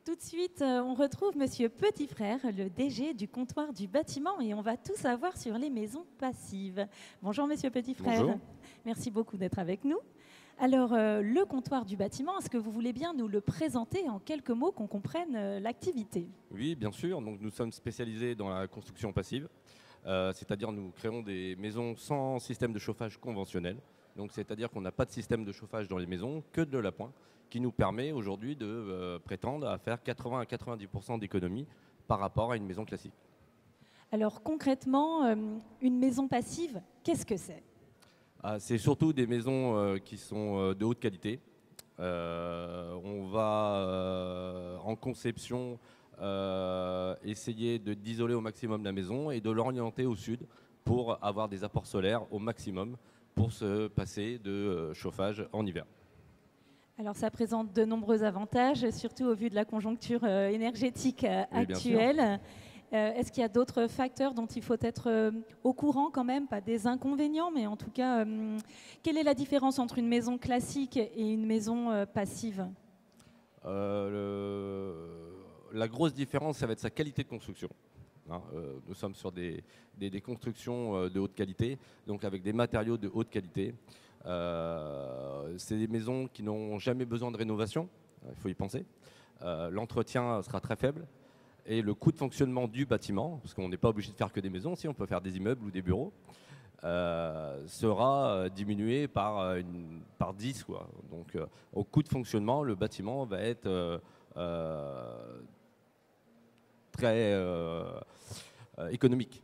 Tout de suite, on retrouve Monsieur Petitfrère, le DG du comptoir du bâtiment, et on va tout savoir sur les maisons passives. Bonjour Monsieur Petitfrère. Bonjour. Merci beaucoup d'être avec nous. Alors, le comptoir du bâtiment, est-ce que vous voulez bien nous le présenter en quelques mots, qu'on comprenne l'activité? Oui, bien sûr. Donc, nous sommes spécialisés dans la construction passive, c'est-à-dire nous créons des maisons sans système de chauffage conventionnel. Donc, c'est-à-dire qu'on n'a pas de système de chauffage dans les maisons, que de l'appoint, qui nous permet aujourd'hui de prétendre à faire 80 à 90% d'économie par rapport à une maison classique. Alors concrètement, une maison passive, qu'est-ce que c'est? C'est surtout des maisons qui sont de haute qualité. On va en conception essayer d'isoler au maximum la maison et de l'orienter au sud pour avoir des apports solaires au maximum pour se passer de chauffage en hiver. Alors ça présente de nombreux avantages, surtout au vu de la conjoncture énergétique Oui, bien sûr. actuelle. Est-ce qu'il y a d'autres facteurs dont il faut être au courant quand même, pas des inconvénients, mais en tout cas, quelle est la différence entre une maison classique et une maison passive? La grosse différence, ça va être sa qualité de construction. Nous sommes sur des constructions de haute qualité, donc avec des matériaux de haute qualité. C'est des maisons qui n'ont jamais besoin de rénovation, il faut y penser. L'entretien sera très faible et le coût de fonctionnement du bâtiment, parce qu'on n'est pas obligé de faire que des maisons, si on peut faire des immeubles ou des bureaux, sera diminué par 10, quoi. Donc au coût de fonctionnement, le bâtiment va être très économique.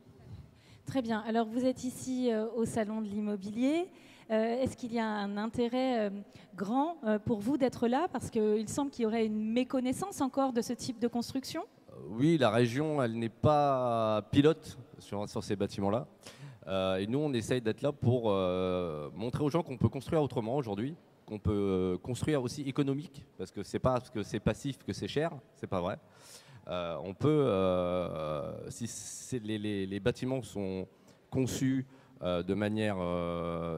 Très bien. Alors vous êtes ici au Salon de l'immobilier. Est-ce qu'il y a un intérêt grand pour vous d'être là? Parce qu'il semble qu'il y aurait une méconnaissance encore de ce type de construction. Oui, la région, elle n'est pas pilote sur ces bâtiments-là. Et nous, on essaye d'être là pour montrer aux gens qu'on peut construire autrement aujourd'hui, qu'on peut construire aussi économique, parce que c'est pas parce que c'est passif que c'est cher, c'est pas vrai. On peut, si les bâtiments sont conçus de manière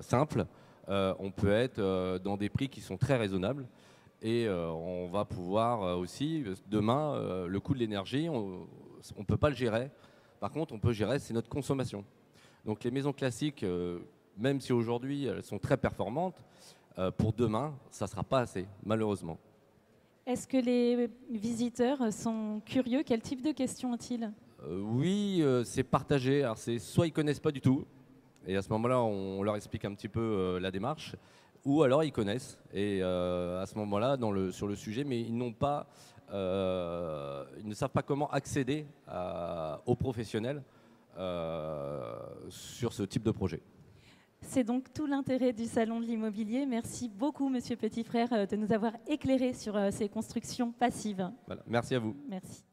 simple, on peut être dans des prix qui sont très raisonnables. Et on va pouvoir aussi, demain, le coût de l'énergie, on ne peut pas le gérer. Par contre, on peut gérer, c'est notre consommation. Donc les maisons classiques, même si aujourd'hui elles sont très performantes, pour demain, ça ne sera pas assez, malheureusement. Est-ce que les visiteurs sont curieux? Quel type de questions ont-ils? Oui, c'est partagé. Alors, soit ils ne connaissent pas du tout, et à ce moment-là, on leur explique un petit peu la démarche, ou alors ils connaissent, et à ce moment-là, sur le sujet, mais ils ne savent pas comment accéder aux professionnels sur ce type de projet. C'est donc tout l'intérêt du Salon de l'immobilier. Merci beaucoup, Monsieur Petitfrère, de nous avoir éclairé sur ces constructions passives. Voilà. Merci à vous. Merci.